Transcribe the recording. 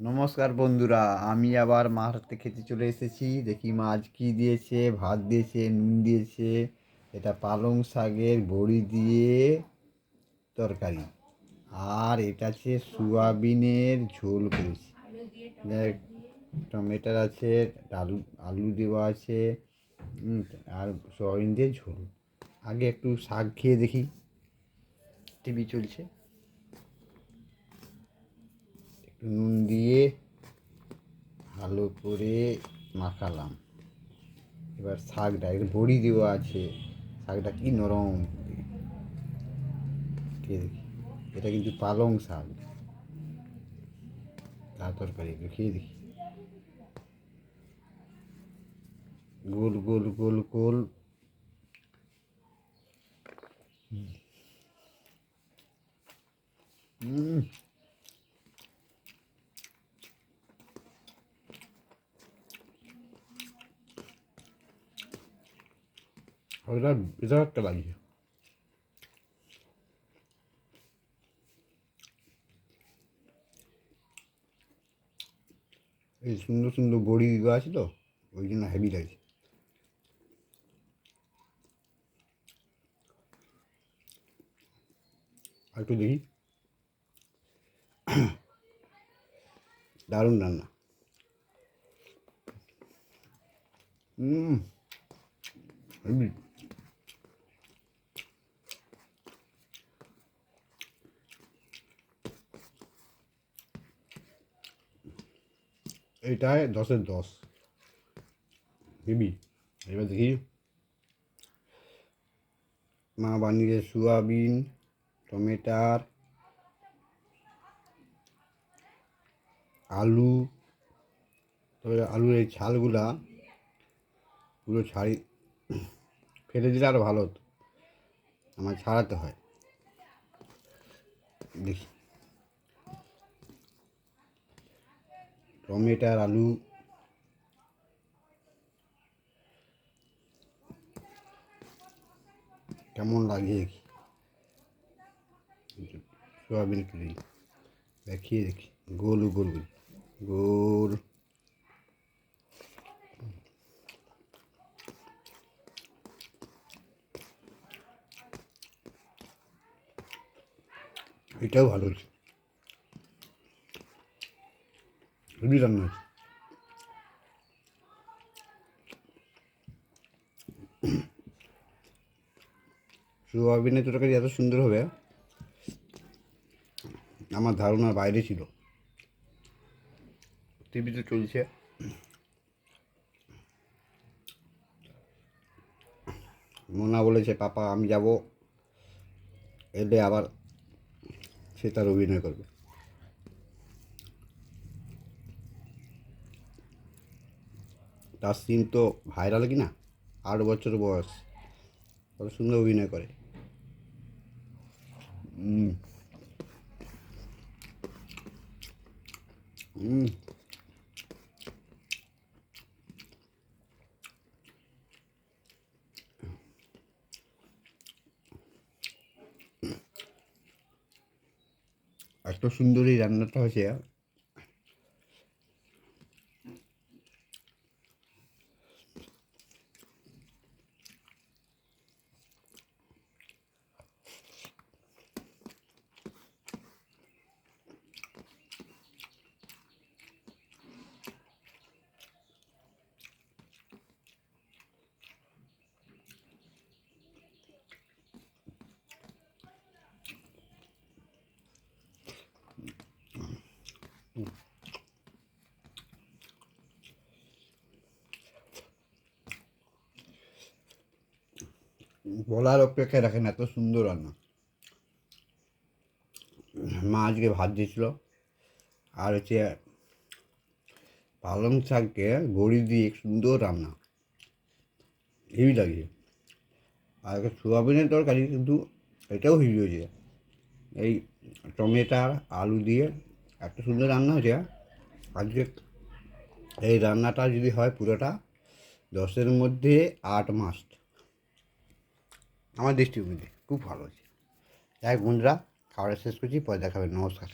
নমস্কার বন্ধুরা, আমি আবার মার হাতে খেতে চলে এসেছি। দেখি মা আজ কী দিয়েছে। ভাত দিয়েছে, নুন দিয়েছে, এটা পালং শাকের বড়ি দিয়ে তরকারি, আর এটা আছে সোয়াবিনের ঝোল করেছি। দেখ, টমেটোর আছে, আলু আলু দেওয়া আছে, আর সোয়াবিন দিয়ে ঝোল। আগে একটু শাক খেয়ে দেখি। টিভি চলছে, একটু নুন দিয়ে ভালো করে মাখালাম। এবার শাকটা, এর বড়ি দেওয়া আছে, শাকটা কি নরম। খেয়ে দেখি, এটা কিন্তু পালং শাক। তার তরকারি একটু খেয়ে দেখি। গোল গোল গোল গোল। হুম, ওটা বিরাট একটা লাগছে। এই সুন্দর সুন্দর বড়ি দেওয়া আছে তো, ওই জন্য হেভি লাগছে। আর একটু দেখি। দারুণ রান্না। হুম, হেভি। এইটায় 10-এর 10। হেভি। এবার দেখি, মা বানিয়ে সোয়াবিন, টমেটার, আলু। তবে আলুর এই ছালগুলা পুরো ছাড়ি, ফেলে দিলে আরও ভালো হতো, আমার ছাড়াতে হয়। দেখি, টমেটার, আলু, কেমন লাগে দেখি। সোয়াবিন কিনে দেখিয়ে দেখি। গোল গোল গোল। এটাও ভালো হচ্ছে, হেভি রান্না হচ্ছে। সোয়াবিনের তরকারি এত সুন্দর হবে আমার ধারণার বাইরে ছিল। টিভিতে চলছে, মোনা বলেছে পাপা আমি যাব, এলে আবার সে তার অভিনয় করবে। তার সিন তো ভাইরাল কিনা, 8 বছর বয়স, কত সুন্দর অভিনয় করে। হুম হুম। এত সুন্দর এই রান্নাটা হয়েছে। বলার অপেক্ষায় রাখেন, এত সুন্দর রান্না। মা আজকে ভাত দিয়েছিল, আর হচ্ছে পালং শাককে বড়ি দিয়ে সুন্দর রান্না, হেভি লাগছে। আর একটা সোয়াবিনের তরকারি, কিন্তু এটাও হেভি হয়েছে। এই টমেটার আলু দিয়ে এত সুন্দর রান্না হয়েছে আজকে। এই রান্নাটা যদি হয় পুরোটা 10-এর মধ্যে 8 মাস্ট, আমার দৃষ্টিভঙ্গিতে খুব ভালো হয়েছে। যাই হোক বন্ধুরা, খাওয়াটা শেষ করছি, পরে দেখাবেন। নমস্কার।